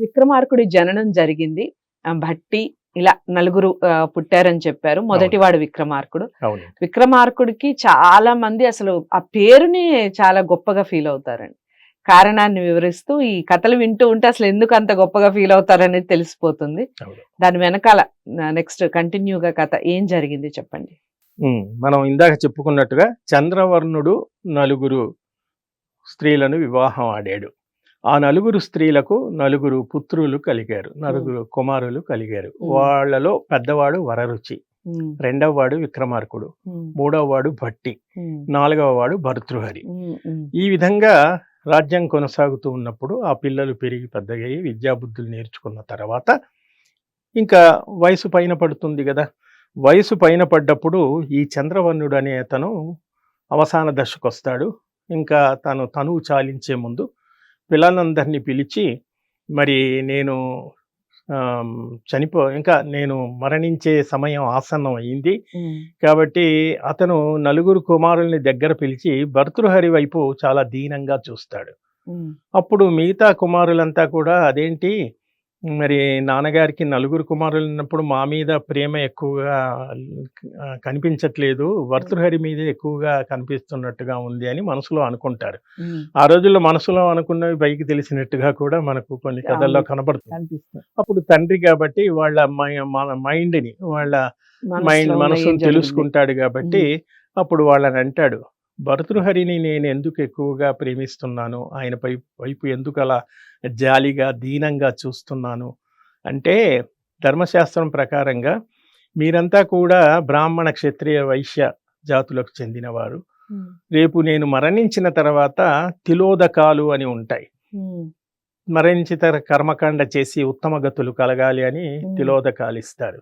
విక్రమార్కుడి జననం జరిగింది. భట్టి ఇలా నలుగురు పుట్టారని చెప్పారు. మొదటివాడు విక్రమార్కుడు. విక్రమార్కుడికి చాలా మంది అసలు ఆ పేరుని చాలా గొప్పగా ఫీల్ అవుతారండి. కారణాన్ని వివరిస్తూ ఈ కథలు వింటూ ఉంటే అసలు ఎందుకు అంత గొప్పగా ఫీల్ అవుతారనేది తెలిసిపోతుంది. దాని వెనకాల నెక్స్ట్ కంటిన్యూగా కథ ఏం జరిగింది చెప్పండి. మనం ఇందాక చెప్పుకున్నట్టుగా చంద్రవర్ణుడు నలుగురు స్త్రీలను వివాహం ఆడాడు. ఆ నలుగురు స్త్రీలకు నలుగురు పుత్రులు కలిగారు, నలుగురు కుమారులు కలిగారు. వాళ్ళలో పెద్దవాడు వరరుచి, రెండవ వాడు విక్రమార్కుడు, మూడవ వాడు భట్టి, నాలుగవ వాడు భర్తృహరి. ఈ విధంగా రాజ్యం కొనసాగుతూ ఉన్నప్పుడు ఆ పిల్లలు పెరిగి పెద్దగయ్యి విద్యాబుద్ధులు నేర్చుకున్న తర్వాత ఇంకా వయసు పైన పడుతుంది కదా. వయసు పైన పడ్డప్పుడు ఈ చంద్రవర్ణుడు అనే అతను అవసాన దశకు వస్తాడు. ఇంకా తనువు చాలించే ముందు పిల్లలందరినీ పిలిచి, మరి నేను ఇంకా నేను మరణించే సమయం ఆసన్నం అయింది కాబట్టి అతను నలుగురు కుమారుల్ని దగ్గర పిలిచి భర్తృహరి వైపు చాలా దీనంగా చూస్తాడు. అప్పుడు మిగతా కుమారులంతా కూడా అదేంటి మరి నాన్నగారికి నలుగురు కుమారులు ఉన్నప్పుడు మా మీద ప్రేమ ఎక్కువగా కనిపించట్లేదు, భర్తృహరి మీదే ఎక్కువగా కనిపిస్తున్నట్టుగా ఉంది అని మనసులో అనుకుంటారు. ఆ రోజుల్లో మనసులో అనుకున్నవి పైకి తెలిసినట్టుగా కూడా మనకు కొన్ని కథల్లో కనబడుతుంది. అప్పుడు తండ్రి కాబట్టి వాళ్ళ మైండ్ని మనసును తెలుసుకుంటాడు కాబట్టి అప్పుడు వాళ్ళని అంటాడు, భర్తృహరిని నేను ఎందుకు ఎక్కువగా ప్రేమిస్తున్నాను, ఆయన వైపు ఎందుకు అలా జాలిగా దీనంగా చూస్తున్నాను అంటే, ధర్మశాస్త్రం ప్రకారంగా మీరంతా కూడా బ్రాహ్మణ క్షత్రియ వైశ్య జాతులకు చెందినవారు. రేపు నేను మరణించిన తర్వాత తిలోదకాలు అని ఉంటాయి. మరణించిన కర్మకాండ చేసి ఉత్తమ గతులు కలగాలి అని తిలోదకాలు ఇస్తారు.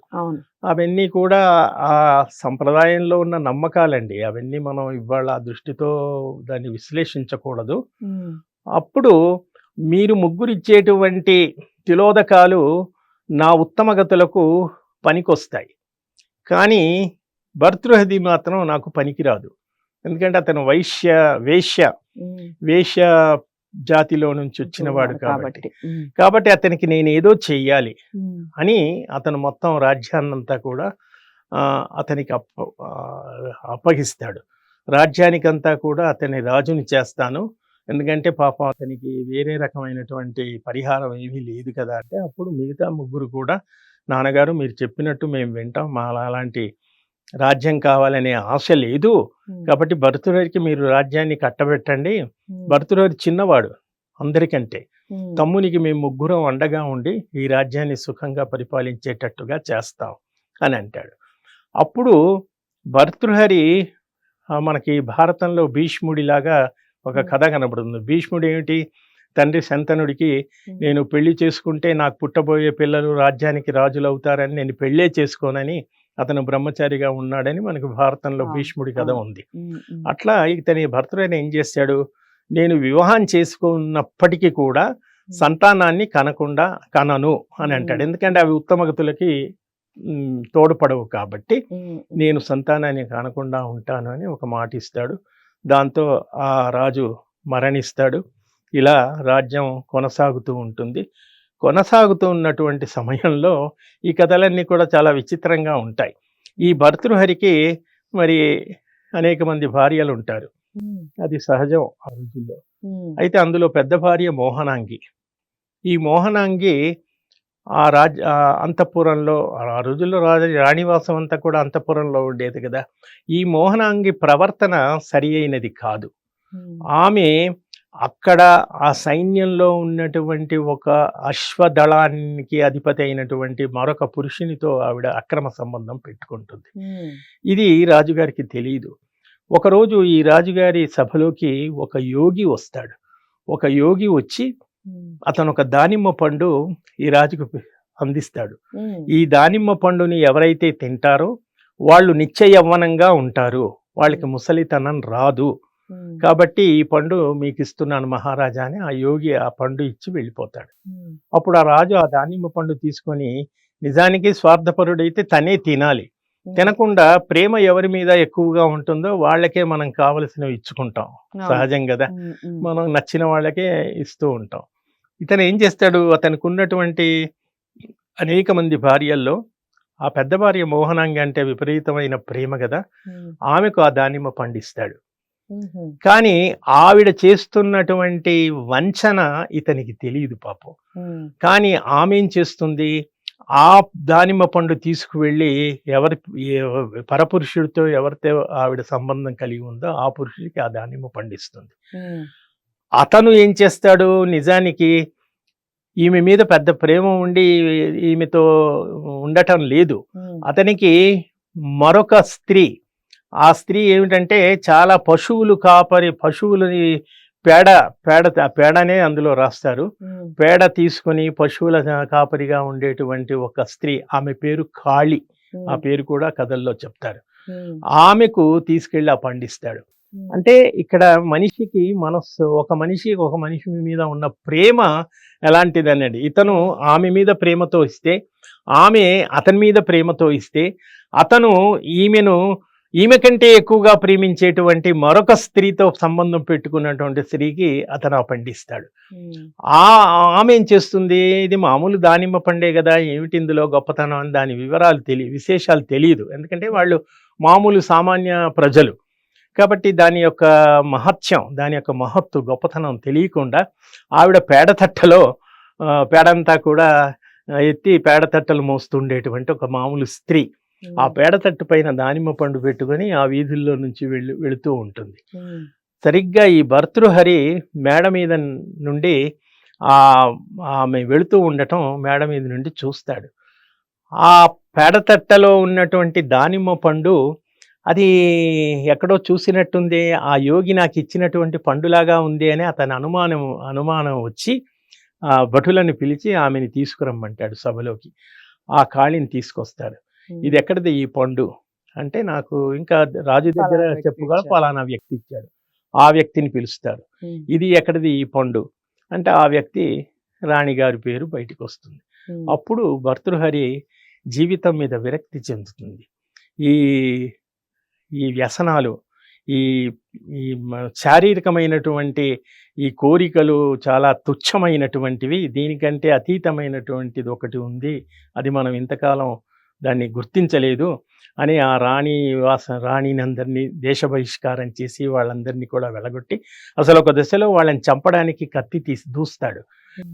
అవన్నీ కూడా ఆ సంప్రదాయంలో ఉన్న నమ్మకాలండి. అవన్నీ మనం ఇవాళ దృష్టితో దాన్ని విశ్లేషించకూడదు. అప్పుడు మీరు ముగ్గురు ఇచ్చేటువంటి తిలోదకాలు నా ఉత్తమ గతులకు పనికొస్తాయి, కానీ భర్తృహరి మాత్రం నాకు పనికిరాదు. ఎందుకంటే అతను వేశ్య జాతిలో నుంచి వచ్చినవాడు కాబట్టి అతనికి నేను ఏదో చెయ్యాలి అని అతను మొత్తం రాజ్యాన్నంతా కూడా అతనికి అప్పగిస్తాడు. రాజ్యానికంతా కూడా అతని రాజుని చేస్తాను, ఎందుకంటే పాపం అతనికి వేరే రకమైనటువంటి పరిహారం ఏమీ లేదు కదా అంటే, అప్పుడు మిగతా ముగ్గురు కూడా నాన్నగారు మీరు చెప్పినట్టు మేము వింటాం, మా అలాంటి రాజ్యం కావాలనే ఆశ లేదు కాబట్టి భర్తృహరికి మీరు రాజ్యాన్ని కట్టబెట్టండి. భర్తృహరి చిన్నవాడు అందరికంటే, తమ్మునికి మేము ముగ్గురం అండగా ఉండి ఈ రాజ్యాన్ని సుఖంగా పరిపాలించేటట్టుగా చేస్తాం అని అంటాడు. అప్పుడు భర్తృహరి మనకి భారతంలో భీష్ముడిలాగా ఒక కథ కనబడుతుంది. భీష్ముడు ఏమిటి, తండ్రి శంతనుడికి నేను పెళ్లి చేసుకుంటే నాకు పుట్టబోయే పిల్లలు రాజ్యానికి రాజులు అవుతారని నేను పెళ్ళే చేసుకోనని అతను బ్రహ్మచారిగా ఉన్నాడని మనకు భారతంలో భీష్ముడి కథ ఉంది. అట్లా ఇతని భర్తృహరి ఏం చేశాడు, నేను వివాహం చేసుకున్నప్పటికీ కూడా సంతానాన్ని కనను అని అంటాడు. ఎందుకంటే అవి ఉత్తమగతులకి తోడ్పడవు కాబట్టి నేను సంతానాన్ని కనకుండా ఉంటాను అని ఒక మాట ఇస్తాడు. దాంతో ఆ రాజు మరణిస్తాడు. ఇలా రాజ్యం కొనసాగుతూ ఉంటుంది. కొనసాగుతూ ఉన్నటువంటి సమయంలో ఈ కథలన్నీ కూడా చాలా విచిత్రంగా ఉంటాయి. ఈ భర్తృహరికి మరి అనేక మంది భార్యలు ఉంటారు, అది సహజం ఆ రోజుల్లో. అయితే అందులో పెద్ద భార్య మోహనాంగి. ఈ మోహనాంగి అంతఃపురంలో, ఆ రోజుల్లో రాణివాసం అంతా కూడా అంతఃపురంలో ఉండేది కదా. ఈ మోహనాంగి ప్రవర్తన సరి అయినది కాదు. ఆమె అక్కడ ఆ సైన్యంలో ఉన్నటువంటి ఒక అశ్వదళానికి అధిపతి అయినటువంటి మరొక పురుషునితో ఆవిడ అక్రమ సంబంధం పెట్టుకుంటుంది. ఇది రాజుగారికి తెలియదు. ఒకరోజు ఈ రాజుగారి సభలోకి ఒక యోగి వస్తాడు. ఒక యోగి వచ్చి అతను ఒక దానిమ్మ పండు ఈ రాజుకు అందిస్తాడు. ఈ దానిమ్మ పండుని ఎవరైతే తింటారో వాళ్ళు నిత్య యవ్వనంగా ఉంటారు, వాళ్ళకి ముసలితనం రాదు, కాబట్టి ఈ పండు మీకు ఇస్తున్నాను మహారాజా అని ఆ యోగి ఆ పండు ఇచ్చి వెళ్ళిపోతాడు. అప్పుడు ఆ రాజు ఆ దానిమ్మ పండు తీసుకొని, నిజానికి స్వార్థపరుడైతే తనే తినాలి, తినకుండా ప్రేమ ఎవరి మీద ఎక్కువగా ఉంటుందో వాళ్ళకే మనం కావలసినవి ఇచ్చుకుంటాం, సహజం కదా, మనం నచ్చిన వాళ్ళకే ఇస్తూ ఉంటాం. ఇతను ఏం చేస్తాడు, అతనికి ఉన్నటువంటి అనేక మంది భార్యల్లో ఆ పెద్ద భార్య మోహనాంగి అంటే విపరీతమైన ప్రేమ కదా, ఆమెకు ఆ దానిమ్మ పండిస్తాడు. కానీ ఆవిడ చేస్తున్నటువంటి వంచన ఇతనికి తెలియదు పాపం. కానీ ఆమె ఏం చేస్తుంది, ఆ దానిమ్మ పండు తీసుకువెళ్ళి పరపురుషుడితో ఎవరితో ఆవిడ సంబంధం కలిగి ఉందో ఆ పురుషుడికి ఆ దానిమ్మ పండిస్తుంది. అతను ఏం చేస్తాడు, నిజానికి ఈమె మీద పెద్ద ప్రేమ ఉండి ఈమెతో ఉండటం లేదు. అతనికి మరొక స్త్రీ, ఆ స్త్రీ ఏమిటంటే చాలా పశువులని పేడనే అందులో రాస్తారు. పేడ తీసుకుని పశువుల కాపరిగా ఉండేటువంటి ఒక స్త్రీ, ఆమె పేరు కాళి, ఆ పేరు కూడా కథల్లో చెప్తారు. ఆమెకు తీసుకెళ్ళి ఆ పండిస్తాడు. అంటే ఇక్కడ మనిషికి మనస్సు, ఒక మనిషి మీద ఉన్న ప్రేమ ఎలాంటిదనండి. ఇతను ఆమె మీద ప్రేమతో ఇస్తే, ఆమె అతని మీద ప్రేమతో ఇస్తే, అతను ఈమె కంటే ఎక్కువగా ప్రేమించేటువంటి మరొక స్త్రీతో సంబంధం పెట్టుకున్నటువంటి స్త్రీకి అతను పండిస్తాడు. ఆమె ఏం చేస్తుంది, ఇది మామూలు దానిమ్మ పండే కదా, ఏమిటి ఇందులో గొప్పతనం అని దాని విశేషాలు తెలియదు. ఎందుకంటే వాళ్ళు మామూలు సామాన్య ప్రజలు కాబట్టి దాని యొక్క మహత్యం, దాని యొక్క మహత్తు, గొప్పతనం తెలియకుండా ఆవిడ పేడంతా కూడా ఎత్తి పేడతట్టలు మోస్తుండేటువంటి ఒక మామూలు స్త్రీ ఆ పేడతట్టు పైన దానిమ్మ పండు పెట్టుకొని ఆ వీధుల్లో నుంచి వెళుతూ ఉంటుంది. సరిగ్గా ఈ భర్తృహరి మేడ మీద నుండి ఆమె వెళుతూ ఉండటం మేడ మీద నుండి చూస్తాడు. ఆ పేడతట్టలో ఉన్నటువంటి దానిమ్మ పండు అది ఎక్కడో చూసినట్టుంది, ఆ యోగి నాకు ఇచ్చినటువంటి పండులాగా ఉంది అని అతని అనుమానం వచ్చి ఆ భటులను పిలిచి ఆమెని తీసుకురమ్మంటాడు సభలోకి. ఆ కాళిని తీసుకొస్తాడు. ఇది ఎక్కడిది ఈ పండు అంటే, నాకు ఇంకా రాజు దగ్గర చెప్పుగా పలానా వ్యక్తి ఇచ్చాడు. ఆ వ్యక్తిని పిలుస్తారు. ఇది ఎక్కడిది ఈ పండు అంటే ఆ వ్యక్తి రాణిగారి పేరు బయటికి వస్తుంది. అప్పుడు భర్తృహరి జీవితం మీద విరక్తి చెందుతుంది. ఈ వ్యసనాలు, ఈ శారీరకమైనటువంటి ఈ కోరికలు చాలా తుచ్చమైనటువంటివి, దీనికంటే అతీతమైనటువంటిది ఒకటి ఉంది, అది మనం ఇంతకాలం దాన్ని గుర్తించలేదు అని ఆ రాణిని అందరినీ దేశ బహిష్కారం చేసి వాళ్ళందరినీ కూడా వెళ్ళగొట్టి అసలు ఒక దశలో వాళ్ళని చంపడానికి కత్తి దూస్తాడు.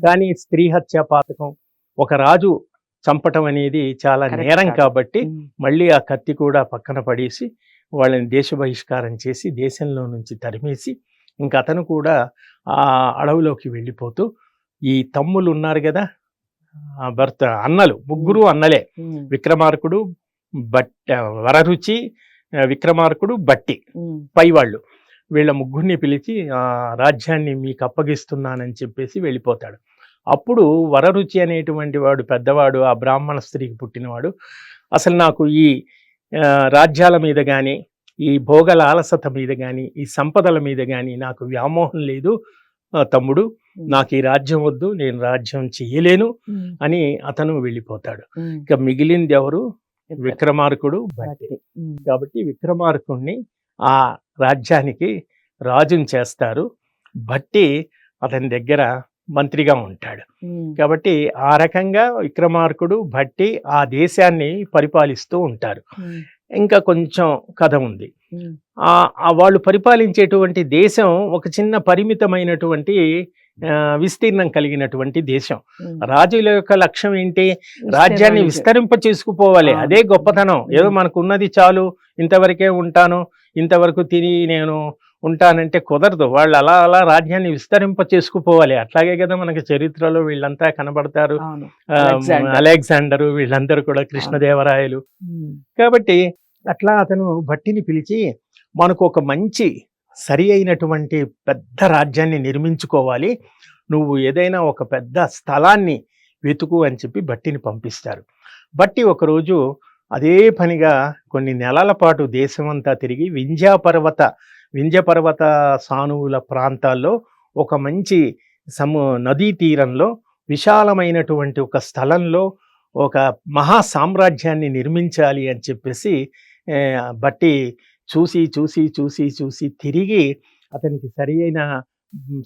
కానీ స్త్రీ హత్యా పాతకం, ఒక రాజు చంపటం అనేది చాలా నేరం కాబట్టి మళ్ళీ ఆ కత్తి కూడా పక్కన పడేసి వాళ్ళని దేశ బహిష్కారం చేసి దేశంలో నుంచి తరిమేసి ఇంకా అతను కూడా ఆ అడవిలోకి వెళ్ళిపోతూ, ఈ తమ్ముళ్ళు ఉన్నారు కదా, భర్త అన్నలు, ముగ్గురు అన్నలే, విక్రమార్కుడు, వరరుచి, విక్రమార్కుడు, బట్టి, పైవాళ్ళు, వీళ్ళ ముగ్గురిని పిలిచి ఆ రాజ్యాన్ని మీకు అప్పగిస్తున్నానని చెప్పేసి వెళ్ళిపోతాడు. అప్పుడు వరరుచి అనేటువంటి వాడు పెద్దవాడు, ఆ బ్రాహ్మణ స్త్రీకి పుట్టినవాడు, అసలు నాకు ఈ రాజ్యాల మీద కానీ, ఈ భోగల ఆలసత మీద కానీ, ఈ సంపదల మీద కానీ నాకు వ్యామోహం లేదు తమ్ముడు, నాకు ఈ రాజ్యం వద్దు, నేను రాజ్యం చెయ్యలేను అని అతను వెళ్ళిపోతాడు. ఇక మిగిలింది ఎవరు, విక్రమార్కుడు, భట్టి. కాబట్టి విక్రమార్కుడిని ఆ రాజ్యానికి రాజుని చేస్తారు. భట్టి అతని దగ్గర మంత్రిగా ఉంటాడు. కాబట్టి ఆ రకంగా విక్రమార్కుడు, భట్టి ఆ దేశాన్ని పరిపాలిస్తూ ఉంటారు. ఇంకా కొంచెం కథ ఉంది. వాళ్ళు పరిపాలించేటువంటి దేశం ఒక చిన్న పరిమితమైనటువంటి విస్తీర్ణం కలిగినటువంటి దేశం. రాజుల యొక్క లక్ష్యం ఏంటి, రాజ్యాన్ని విస్తరింప చేసుకుపోవాలి, అదే గొప్పతనం. ఏదో మనకు ఉన్నది చాలు, ఇంతవరకే ఉంటాను, ఇంతవరకు తిని నేను ఉంటానంటే కుదరదు. వాళ్ళు అలా అలా రాజ్యాన్ని విస్తరింప చేసుకుపోవాలి. అట్లాగే కదా మనకి చరిత్రలో వీళ్ళంతా కనబడతారు, అలెగ్జాండరు, వీళ్ళందరూ కూడా కృష్ణదేవరాయలు. కాబట్టి అట్లా అతను భట్టిని పిలిచి, మనకు ఒక మంచి సరి అయినటువంటి పెద్ద రాజ్యాన్ని నిర్మించుకోవాలి, నువ్వు ఏదైనా ఒక పెద్ద స్థలాన్ని వెతుకు అని చెప్పి భట్టిని పంపిస్తారు. భట్టి ఒకరోజు అదే పనిగా కొన్ని నెలల పాటు దేశమంతా తిరిగి వింధ్య పర్వత సానువుల ప్రాంతాల్లో ఒక మంచి నదీ తీరంలో విశాలమైనటువంటి ఒక స్థలంలో ఒక మహా సామ్రాజ్యాన్ని నిర్మించాలి అని చెప్పేసి బట్టి చూసి తిరిగి అతనికి సరి అయిన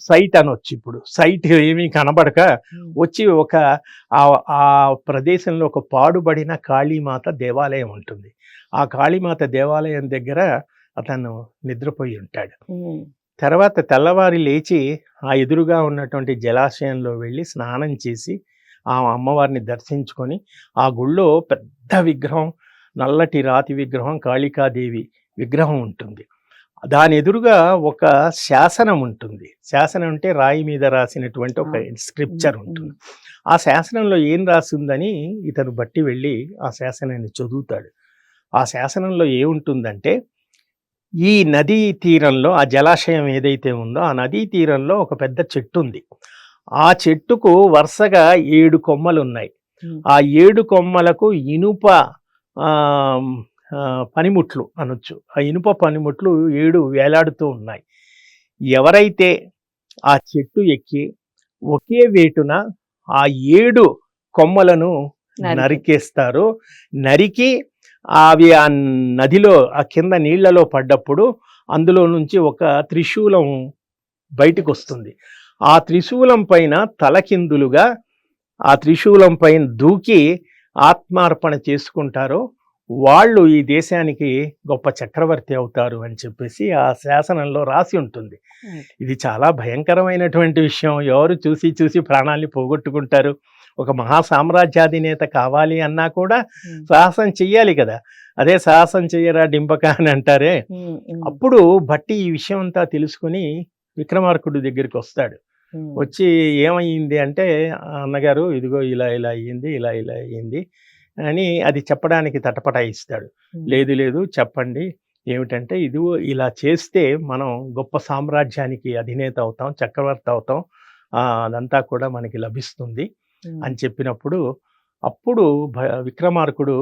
సైట్ అనొచ్చు. ఇప్పుడు సైట్ ఏమీ కనబడక వచ్చి ఒక ఆ ప్రదేశంలో ఒక పాడుబడిన కాళీమాత దేవాలయం ఉంటుంది. ఆ కాళీమాత దేవాలయం దగ్గర అతను నిద్రపోయి ఉంటాడు. తర్వాత తెల్లవారి లేచి ఆ ఎదురుగా ఉన్నటువంటి జలాశయంలో వెళ్ళి స్నానం చేసి ఆ అమ్మవారిని దర్శించుకొని, ఆ గుళ్ళో పెద్ద విగ్రహం, నల్లటి రాతి విగ్రహం, కాళికాదేవి విగ్రహం ఉంటుంది. దాని ఎదురుగా ఒక శాసనం ఉంటుంది. శాసనం అంటే రాయి మీద రాసినటువంటి ఒక స్క్రిప్చర్ ఉంటుంది. ఆ శాసనంలో ఏం రాసిందని ఇతను బట్టి వెళ్ళి ఆ శాసనాన్ని చదువుతాడు. ఆ శాసనంలో ఏముంటుందంటే, ఈ నదీ తీరంలో, ఆ జలాశయం ఏదైతే ఉందో ఆ నదీ తీరంలో ఒక పెద్ద చెట్టు ఉంది. ఆ చెట్టుకు వరుసగా 7 కొమ్మలు ఉన్నాయి. ఆ 7 కొమ్మలకు ఇనుప పనిముట్లు అనొచ్చు. ఆ ఇనుప పనిముట్లు 7 వేలాడుతూ ఉన్నాయి. ఎవరైతే ఆ చెట్టు ఎక్కి ఒకే వేటున ఆ 7 కొమ్మలను నరికేస్తారో, నరికి అవి ఆ నదిలో, ఆ కింద నీళ్లలో పడ్డప్పుడు అందులో నుంచి ఒక త్రిశూలం బయటకు వస్తుంది. ఆ త్రిశూలం పైన తలకిందులుగా ఆ త్రిశూలం పైన దూకి ఆత్మార్పణ చేసుకుంటారో వాళ్ళు ఈ దేశానికి గొప్ప చక్రవర్తి అవుతారు అని చెప్పేసి ఆ శాసనంలో రాసి ఉంటుంది. ఇది చాలా భయంకరమైనటువంటి విషయం. ఎవరు చూసి చూసి ప్రాణాన్ని పోగొట్టుకుంటారు. ఒక మహా సామ్రాజ్యాధినేత కావాలి అన్నా కూడా సాహసం చెయ్యాలి కదా. అదే సాహసం చెయ్యరా డింబక అని అంటారే. అప్పుడు భట్టి ఈ విషయం అంతా తెలుసుకుని విక్రమార్కుడి దగ్గరికి వస్తాడు. వచ్చి ఏమయ్యింది అంటే, అన్నగారు ఇదిగో ఇలా ఇలా అయ్యింది, ఇలా ఇలా అయ్యింది అని అది చెప్పడానికి తటపటాయిస్తాడు. లేదు లేదు చెప్పండి ఏమిటంటే, ఇదిగో ఇలా చేస్తే మనం గొప్ప సామ్రాజ్యానికి అధినేత అవుతాం, చక్రవర్తి అవుతాం, అదంతా కూడా మనకి లభిస్తుంది అని చెప్పినప్పుడు అప్పుడు విక్రమార్కుడు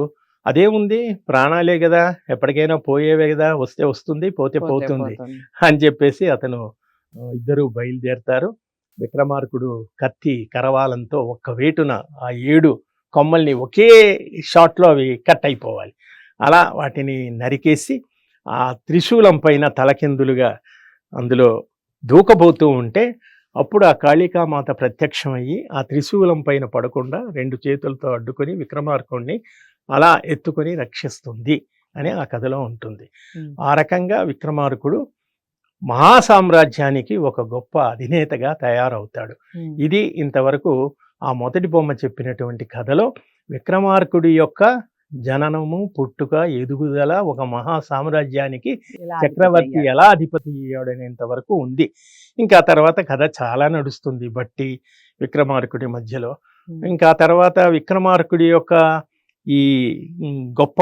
అదేముంది ప్రాణాలే కదా, ఎప్పటికైనా పోయేవే కదా, వస్తే వస్తుంది పోతే పోతుంది అని చెప్పేసి అతను ఇద్దరు బయలుదేరతారు. విక్రమార్కుడు కత్తి కరవాలంతో ఒక్క వేటున ఆ 7 కొమ్మల్ని ఒకే షాట్లో అవి కట్ అయిపోవాలి. అలా వాటిని నరికేసి ఆ త్రిశూలం పైన తలకిందులుగా అందులో దూకబోతూ ఉంటే అప్పుడు ఆ కాళికామాత ప్రత్యక్షమయ్యి ఆ త్రిశూలం పైన పడకుండా 2 చేతులతో అడ్డుకొని విక్రమార్కుడిని అలా ఎత్తుకొని రక్షిస్తుంది అని ఆ కథలో ఉంటుంది. ఆ రకంగా విక్రమార్కుడు మహాసామ్రాజ్యానికి ఒక గొప్ప అధినేతగా తయారవుతాడు. ఇది ఇంతవరకు ఆ మొదటి బొమ్మ చెప్పినటువంటి కథలో విక్రమార్కుడి యొక్క జననము, పుట్టుక, ఎదుగుదల, ఒక మహా సామ్రాజ్యానికి చక్రవర్తి ఎలా అధిపతి అయ్యాడనేంత వరకు ఉంది. ఇంకా తర్వాత కథ చాలా నడుస్తుంది బట్టి విక్రమార్కుడి మధ్యలో. ఇంకా తర్వాత విక్రమార్కుడి యొక్క ఈ గొప్ప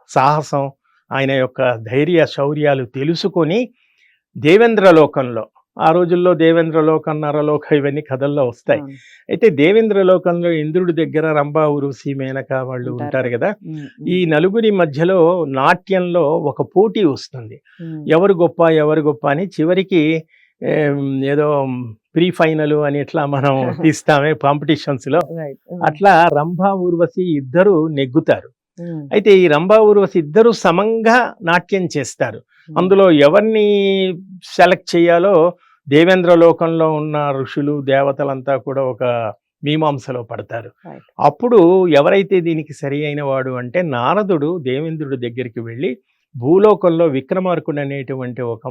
సాహసం, ఆయన యొక్క ధైర్య శౌర్యాలు తెలుసుకొని దేవేంద్రలోకంలో, ఆ రోజుల్లో దేవేంద్రలోకం, నరలోక ఇవన్నీ కథల్లో వస్తాయి. అయితే దేవేంద్రలోకంలో ఇంద్రుడి దగ్గర రంభా, ఉర్వశి, మేనక వాళ్ళు ఉంటారు కదా. ఈ నలుగురి మధ్యలో నాట్యంలో ఒక పోటీ వస్తుంది. ఎవరు గొప్ప ఎవరు గొప్ప అని. చివరికి ఏదో ప్రీ ఫైనల్ అని ఇట్లా మనం తీస్తామే కాంపిటీషన్స్ లో, అట్లా రంభా, ఉర్వశి ఇద్దరు నెగ్గుతారు. అయితే ఈ రంభా, ఉర్వశి ఇద్దరు సమంగా నాట్యం చేస్తారు. అందులో ఎవరిని సెలెక్ట్ చేయాలో దేవేంద్రలోకంలో ఉన్న ఋషులు, దేవతలంతా కూడా ఒక మీమాంసలో పడతారు. అప్పుడు ఎవరైతే దీనికి సరి అయిన వాడు అంటే నారదుడు దేవేంద్రుడి దగ్గరికి వెళ్ళి, భూలోకంలో విక్రమార్కుడు అనేటువంటి ఒక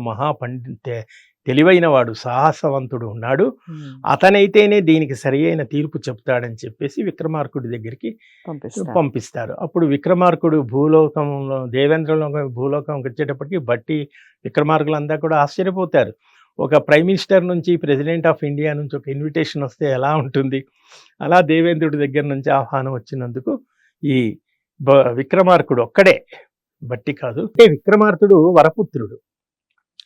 తెలివైన వాడు, సాహసవంతుడు ఉన్నాడు, అతనైతేనే దీనికి సరి అయిన తీర్పు చెప్తాడని చెప్పేసి విక్రమార్కుడి దగ్గరికి పంపిస్తారు. అప్పుడు విక్రమార్కుడు భూలోకంలో, దేవేంద్రలోకం భూలోకంకి వచ్చేటప్పటికి బట్టి విక్రమార్కులంతా కూడా ఆశ్చర్యపోతారు. ఒక ప్రైమ్ మినిస్టర్ నుంచి, ప్రెసిడెంట్ ఆఫ్ ఇండియా నుంచి ఒక ఇన్విటేషన్ వస్తే ఎలా ఉంటుంది, అలా దేవేంద్రుడి దగ్గర నుంచి ఆహ్వానం వచ్చినందుకు ఈ విక్రమార్కుడు ఒక్కడే, బట్టి కాదు, విక్రమార్కుడు వరపుత్రుడు,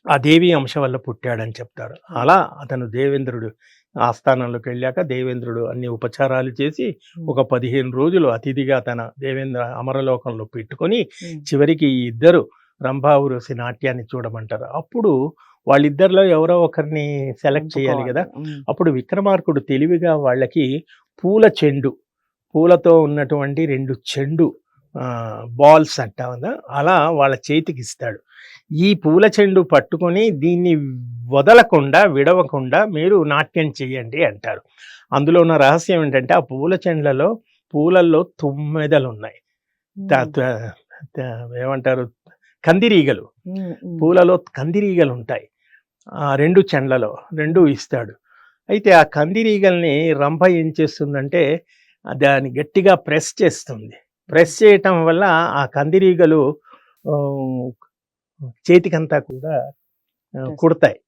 ఆ దేవి అంశ వల్ల పుట్టాడని చెప్తారు. అలా అతను దేవేంద్రుడు ఆస్థానంలోకి వెళ్ళాక దేవేంద్రుడు అన్ని ఉపచారాలు చేసి ఒక 15 రోజులు అతిథిగా తన దేవేంద్ర అమరలోకంలో పెట్టుకొని చివరికి ఈ ఇద్దరు రంభా, ఉర్వశి నాట్యాన్ని చూడమంటారు. అప్పుడు వాళ్ళిద్దరిలో ఎవరో ఒకరిని సెలెక్ట్ చేయాలి కదా. అప్పుడు విక్రమార్కుడు తెలివిగా వాళ్ళకి పూలతో ఉన్నటువంటి 2 చెండు బాల్స్ అంటాం కదా, అలా వాళ్ళ చేతికి ఇస్తాడు. ఈ పూల చెండు పట్టుకొని దీన్ని వదలకుండా విడవకుండా మీరు నాట్యం చేయండి అంటారు. అందులో ఉన్న రహస్యం ఏంటంటే ఆ పూల చెండ్లలో పూలల్లో తుమ్మెదలు ఉన్నాయి, ఏమంటారు కందిరీగలు, పూలలో కందిరీగలు ఉంటాయి. ఆ 2 చెండ్లలో 2 ఇస్తాడు. అయితే ఆ కందిరీగల్ని రంభ ఏం చేస్తుందంటే దాన్ని గట్టిగా ప్రెస్ చేస్తుంది. ప్రెస్ చేయటం వల్ల ఆ కందిరీగలు చేతికంతా కూడా కుడతాయి.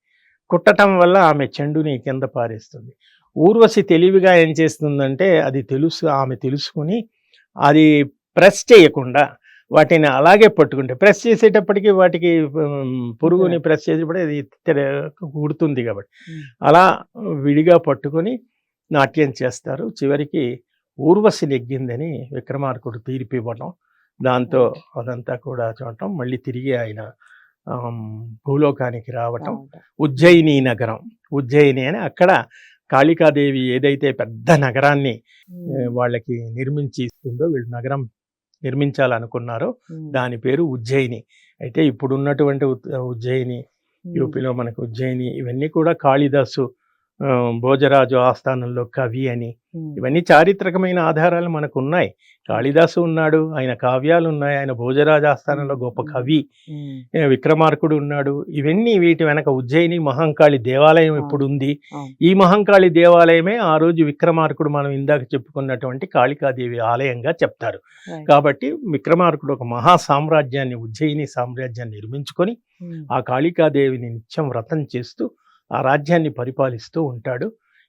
కుట్టటం వల్ల ఆమె చెండుని కింద పారేస్తుంది. ఊర్వశి తెలివిగా ఏం చేస్తుందంటే ఆమె తెలుసుకుని అది ప్రెస్ చేయకుండా వాటిని అలాగే పట్టుకుంటే, ప్రెస్ చేసేటప్పటికి వాటికి పురుగుని ప్రెస్ చేసేటప్పుడు అది కుడుతుంది కాబట్టి అలా విడిగా పట్టుకొని నాట్యం చేస్తారు. చివరికి ఊర్వశి నెగ్గిందని విక్రమార్కుడు తీర్పు ఇవ్వడం, దాంతో అదంతా కూడా చూడటం, మళ్ళీ తిరిగి ఆయన భూలోకానికి రావటం. ఉజ్జయిని నగరం, ఉజ్జయిని అని అక్కడ కాళికాదేవి ఏదైతే పెద్ద నగరాన్ని వాళ్ళకి నిర్మించి ఇస్తుందో, వీళ్ళు నగరం నిర్మించాలనుకున్నారో దాని పేరు ఉజ్జయిని. అయితే ఇప్పుడున్నటువంటి ఉజ్జయిని, యూపీలో మనకు ఉజ్జయిని, ఇవన్నీ కూడా కాళిదాసు భోజరాజు ఆస్థానంలో కవి అని, ఇవన్నీ చారిత్రకమైన ఆధారాలు మనకు ఉన్నాయి. కాళిదాసు ఉన్నాడు, ఆయన కావ్యాలు ఉన్నాయి, ఆయన భోజరాజు ఆస్థానంలో గొప్ప కవి, విక్రమార్కుడు ఉన్నాడు. ఇవన్నీ వీటి వెనక ఉజ్జయిని మహంకాళి దేవాలయం ఇప్పుడు ఉంది. ఈ మహంకాళి దేవాలయమే ఆ రోజు విక్రమార్కుడు మనం ఇందాక చెప్పుకున్నటువంటి కాళికాదేవి ఆలయంగా చెప్తారు. కాబట్టి విక్రమార్కుడు ఒక మహా సామ్రాజ్యాన్ని, ఉజ్జయిని సామ్రాజ్యాన్ని నిర్మించుకొని ఆ కాళికాదేవిని నిత్యం వ్రతం చేస్తూ ఆ రాజ్యాన్ని పరిపాలిస్తూ ఉంటాడు.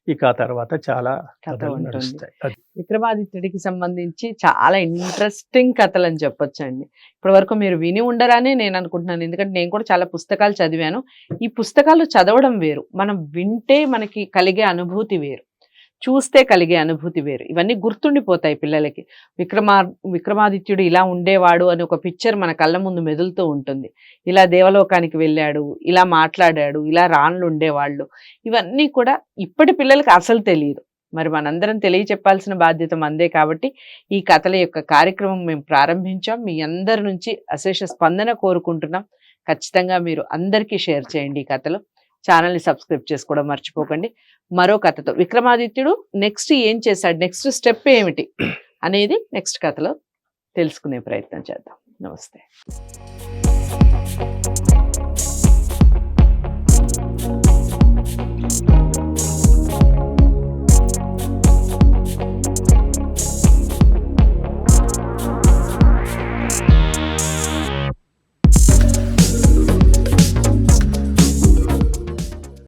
ఇక ఆ తర్వాత చాలా కథలు నడుస్తాయి. విక్రమాదిత్యుడికి సంబంధించి చాలా ఇంట్రెస్టింగ్ కథలు అని చెప్పొచ్చండి. ఇప్పటి వరకు మీరు విని ఉండరానే నేను అనుకుంటున్నాను, ఎందుకంటే నేను కూడా చాలా పుస్తకాలు చదివాను. ఈ పుస్తకాలు చదవడం వేరు, మనం వింటే మనకి కలిగే అనుభూతి వేరు, చూస్తే కలిగే అనుభూతి వేరు. ఇవన్నీ గుర్తుండిపోతాయి పిల్లలకి. విక్రమాదిత్యుడు ఇలా ఉండేవాడు అని ఒక పిక్చర్ మన కళ్ళ ముందు మెదులుతూ ఉంటుంది. ఇలా దేవలోకానికి వెళ్ళాడు, ఇలా మాట్లాడాడు, ఇలా రాణులు ఉండేవాళ్ళు, ఇవన్నీ కూడా ఇప్పటి పిల్లలకి అసలు తెలియదు. మరి మనందరం తెలియచెప్పాల్సిన బాధ్యత మందే. కాబట్టి ఈ కథల యొక్క కార్యక్రమం మేము ప్రారంభించాం. మీ అందరి నుంచి అశేష స్పందన కోరుకుంటున్నాం. ఖచ్చితంగా మీరు అందరికీ షేర్ చేయండి ఈ కథలు. ఛానల్ని సబ్స్క్రైబ్ చేసుకోవడం మర్చిపోకండి. మరో కథతో విక్రమాదిత్యుడు నెక్స్ట్ ఏం చేశాడు, నెక్స్ట్ స్టెప్ ఏమిటి అనేది నెక్స్ట్ కథలో తెలుసుకునే ప్రయత్నం చేద్దాం. నమస్తే.